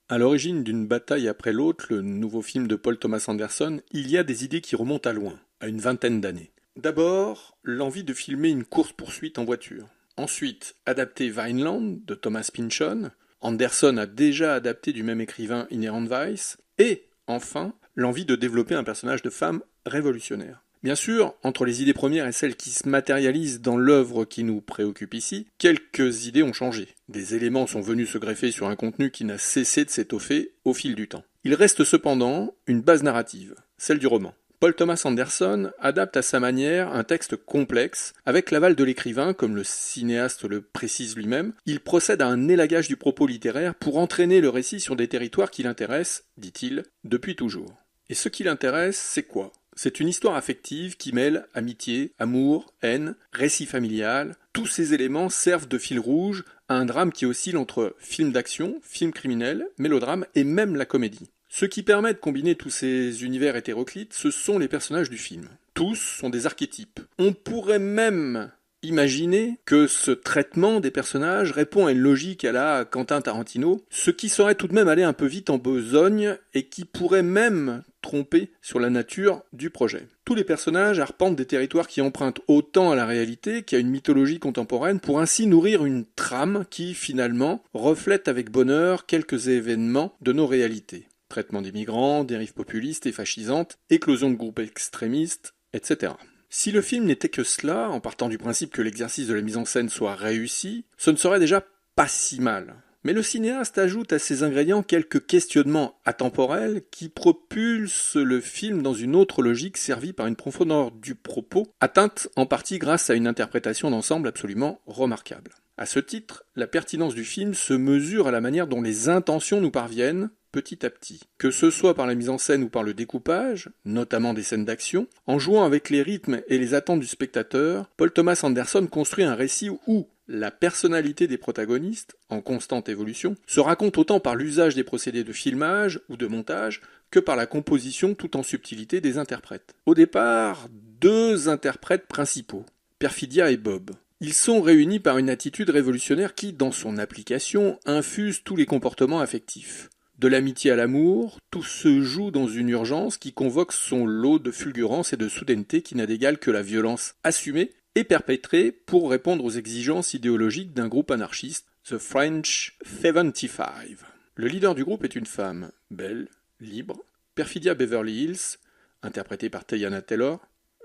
À l'origine d'une bataille après l'autre, le nouveau film de Paul Thomas Anderson, il y a des idées qui remontent à loin, à une vingtaine d'années. D'abord, l'envie de filmer une course-poursuite en voiture. Ensuite, adapter Vineland de Thomas Pynchon. Anderson a déjà adapté du même écrivain Inherent Vice. Et, enfin, l'envie de développer un personnage de femme révolutionnaire. Bien sûr, entre les idées premières et celles qui se matérialisent dans l'œuvre qui nous préoccupe ici, quelques idées ont changé. Des éléments sont venus se greffer sur un contenu qui n'a cessé de s'étoffer au fil du temps. Il reste cependant une base narrative, celle du roman. Paul Thomas Anderson adapte à sa manière un texte complexe, avec l'aval de l'écrivain, comme le cinéaste le précise lui-même. Il procède à un élagage du propos littéraire pour entraîner le récit sur des territoires qui l'intéressent, dit-il, depuis toujours. Et ce qui l'intéresse, c'est quoi ? C'est une histoire affective qui mêle amitié, amour, haine, récit familial. Tous ces éléments servent de fil rouge à un drame qui oscille entre film d'action, film criminel, mélodrame et même la comédie. Ce qui permet de combiner tous ces univers hétéroclites, ce sont les personnages du film. Tous sont des archétypes. On pourrait même imaginer que ce traitement des personnages répond à une logique à la Quentin Tarantino, ce qui serait tout de même aller un peu vite en besogne et qui pourrait même tromper sur la nature du projet. Tous les personnages arpentent des territoires qui empruntent autant à la réalité qu'à une mythologie contemporaine pour ainsi nourrir une trame qui, finalement, reflète avec bonheur quelques événements de nos réalités. Traitement des migrants, dérives populistes et fascisantes, éclosion de groupes extrémistes, etc. Si le film n'était que cela, en partant du principe que l'exercice de la mise en scène soit réussi, ce ne serait déjà pas si mal. Mais le cinéaste ajoute à ces ingrédients quelques questionnements atemporels qui propulsent le film dans une autre logique servie par une profondeur du propos, atteinte en partie grâce à une interprétation d'ensemble absolument remarquable. À ce titre, la pertinence du film se mesure à la manière dont les intentions nous parviennent, petit à petit. Que ce soit par la mise en scène ou par le découpage, notamment des scènes d'action, en jouant avec les rythmes et les attentes du spectateur, Paul Thomas Anderson construit un récit où la personnalité des protagonistes, en constante évolution, se raconte autant par l'usage des procédés de filmage ou de montage que par la composition tout en subtilité des interprètes. Au départ, deux interprètes principaux, Perfidia et Bob. Ils sont réunis par une attitude révolutionnaire qui, dans son application, infuse tous les comportements affectifs. De l'amitié à l'amour, tout se joue dans une urgence qui convoque son lot de fulgurance et de soudaineté qui n'a d'égal que la violence assumée et perpétrée pour répondre aux exigences idéologiques d'un groupe anarchiste, The French 75. Le leader du groupe est une femme, belle, libre. Perfidia Beverly Hills, interprétée par Teyana Taylor,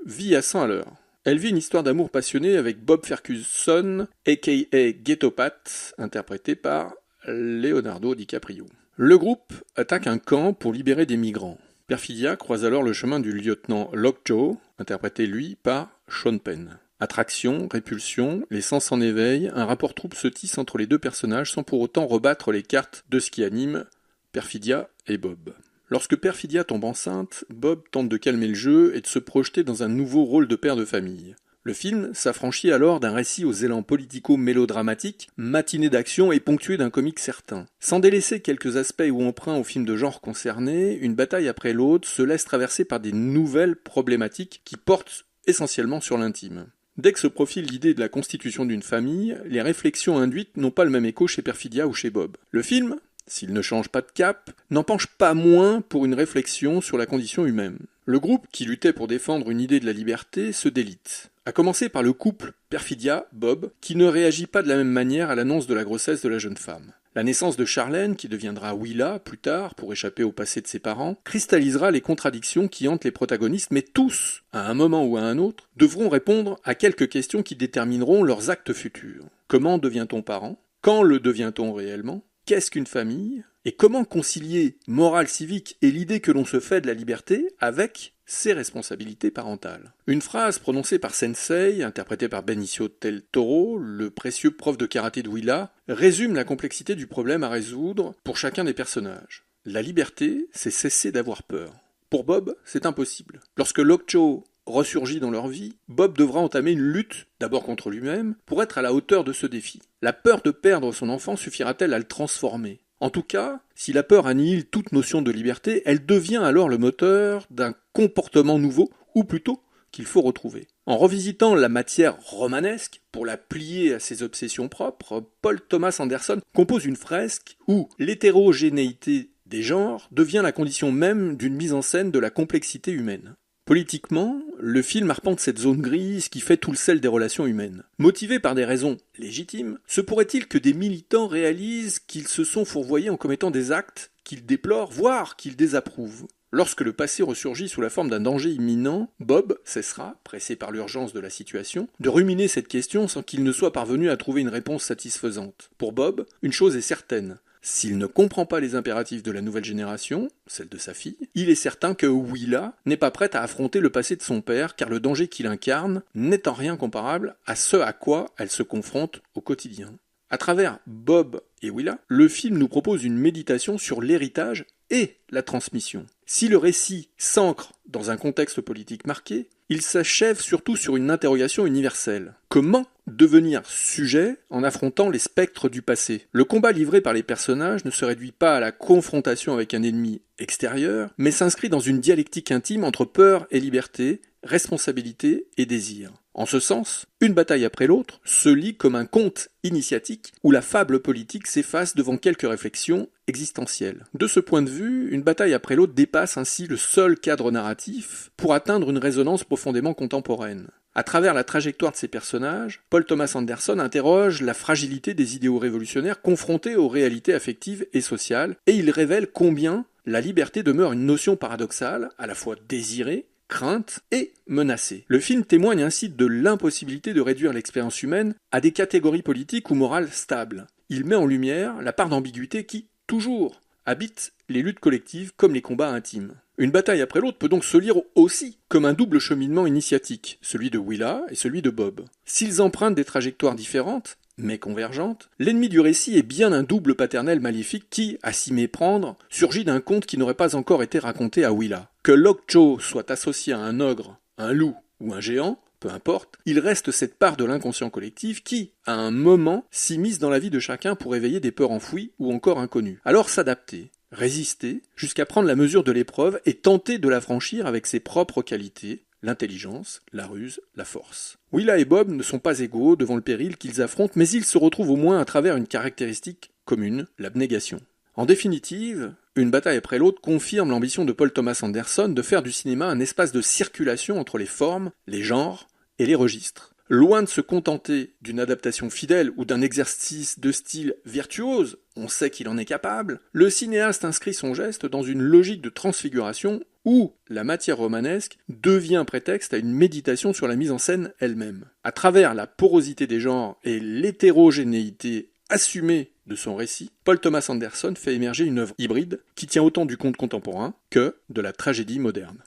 vit à 100 à l'heure. Elle vit une histoire d'amour passionnée avec Bob Ferguson, a.k.a. Ghetto Pat, interprété par Leonardo DiCaprio. Le groupe attaque un camp pour libérer des migrants. Perfidia croise alors le chemin du lieutenant Lockjaw, interprété lui par Sean Penn. Attraction, répulsion, les sens en éveil, un rapport trouble se tisse entre les deux personnages sans pour autant rebattre les cartes de ce qui anime Perfidia et Bob. Lorsque Perfidia tombe enceinte, Bob tente de calmer le jeu et de se projeter dans un nouveau rôle de père de famille. Le film s'affranchit alors d'un récit aux élans politico-mélodramatiques, matiné d'action et ponctué d'un comique certain. Sans délaisser quelques aspects ou emprunts au film de genre concerné, une bataille après l'autre se laisse traverser par des nouvelles problématiques qui portent essentiellement sur l'intime. Dès que se profile l'idée de la constitution d'une famille, les réflexions induites n'ont pas le même écho chez Perfidia ou chez Bob. Le film, s'il ne change pas de cap, n'en penche pas moins pour une réflexion sur la condition humaine. Le groupe, qui luttait pour défendre une idée de la liberté, se délite. À commencer par le couple Perfidia-Bob, qui ne réagit pas de la même manière à l'annonce de la grossesse de la jeune femme. La naissance de Charlène, qui deviendra Willa plus tard pour échapper au passé de ses parents, cristallisera les contradictions qui hantent les protagonistes, mais tous, à un moment ou à un autre, devront répondre à quelques questions qui détermineront leurs actes futurs. Comment devient-on parent ? Quand le devient-on réellement ? Qu'est-ce qu'une famille ? Et comment concilier morale civique et l'idée que l'on se fait de la liberté avec ses responsabilités parentales. Une phrase prononcée par Sensei, interprétée par Benicio del Toro, le précieux prof de karaté de Willa, résume la complexité du problème à résoudre pour chacun des personnages. La liberté, c'est cesser d'avoir peur. Pour Bob, c'est impossible. Lorsque Lockjaw ressurgit dans leur vie, Bob devra entamer une lutte, d'abord contre lui-même, pour être à la hauteur de ce défi. La peur de perdre son enfant suffira-t-elle à le transformer ? En tout cas, si la peur annihile toute notion de liberté, elle devient alors le moteur d'un comportement nouveau, ou plutôt qu'il faut retrouver. En revisitant la matière romanesque, pour la plier à ses obsessions propres, Paul Thomas Anderson compose une fresque où l'hétérogénéité des genres devient la condition même d'une mise en scène de la complexité humaine. Politiquement, le film arpente cette zone grise qui fait tout le sel des relations humaines. Motivé par des raisons légitimes, se pourrait-il que des militants réalisent qu'ils se sont fourvoyés en commettant des actes qu'ils déplorent, voire qu'ils désapprouvent? Lorsque le passé ressurgit sous la forme d'un danger imminent, Bob cessera, pressé par l'urgence de la situation, de ruminer cette question sans qu'il ne soit parvenu à trouver une réponse satisfaisante. Pour Bob, une chose est certaine. S'il ne comprend pas les impératifs de la nouvelle génération, celle de sa fille, il est certain que Willa n'est pas prête à affronter le passé de son père, car le danger qu'il incarne n'est en rien comparable à ce à quoi elle se confronte au quotidien. À travers Bob et Willa, le film nous propose une méditation sur l'héritage et la transmission. Si le récit s'ancre dans un contexte politique marqué, il s'achève surtout sur une interrogation universelle. Comment devenir sujet en affrontant les spectres du passé? Le combat livré par les personnages ne se réduit pas à la confrontation avec un ennemi extérieur, mais s'inscrit dans une dialectique intime entre peur et liberté, responsabilité et désir. En ce sens, une bataille après l'autre se lit comme un conte initiatique où la fable politique s'efface devant quelques réflexions existentielles. De ce point de vue, une bataille après l'autre dépasse ainsi le seul cadre narratif pour atteindre une résonance profondément contemporaine. À travers la trajectoire de ces personnages, Paul Thomas Anderson interroge la fragilité des idéaux révolutionnaires confrontés aux réalités affectives et sociales, et il révèle combien la liberté demeure une notion paradoxale, à la fois désirée, crainte et menacée. Le film témoigne ainsi de l'impossibilité de réduire l'expérience humaine à des catégories politiques ou morales stables. Il met en lumière la part d'ambiguïté qui, toujours, habite les luttes collectives comme les combats intimes. Une bataille après l'autre peut donc se lire aussi comme un double cheminement initiatique, celui de Willa et celui de Bob. S'ils empruntent des trajectoires différentes, mais convergentes, l'ennemi du récit est bien un double paternel maléfique qui, à s'y méprendre, surgit d'un conte qui n'aurait pas encore été raconté à Willa. Que Lockjaw soit associé à un ogre, un loup ou un géant, peu importe, il reste cette part de l'inconscient collectif qui, à un moment, s'immisce dans la vie de chacun pour éveiller des peurs enfouies ou encore inconnues. Alors s'adapter, résister, jusqu'à prendre la mesure de l'épreuve et tenter de la franchir avec ses propres qualités, l'intelligence, la ruse, la force. Willa et Bob ne sont pas égaux devant le péril qu'ils affrontent, mais ils se retrouvent au moins à travers une caractéristique commune, l'abnégation. En définitive, une bataille après l'autre confirme l'ambition de Paul Thomas Anderson de faire du cinéma un espace de circulation entre les formes, les genres et les registres. Loin de se contenter d'une adaptation fidèle ou d'un exercice de style virtuose, on sait qu'il en est capable, le cinéaste inscrit son geste dans une logique de transfiguration où la matière romanesque devient prétexte à une méditation sur la mise en scène elle-même. À travers la porosité des genres et l'hétérogénéité assumée de son récit, Paul Thomas Anderson fait émerger une œuvre hybride qui tient autant du conte contemporain que de la tragédie moderne.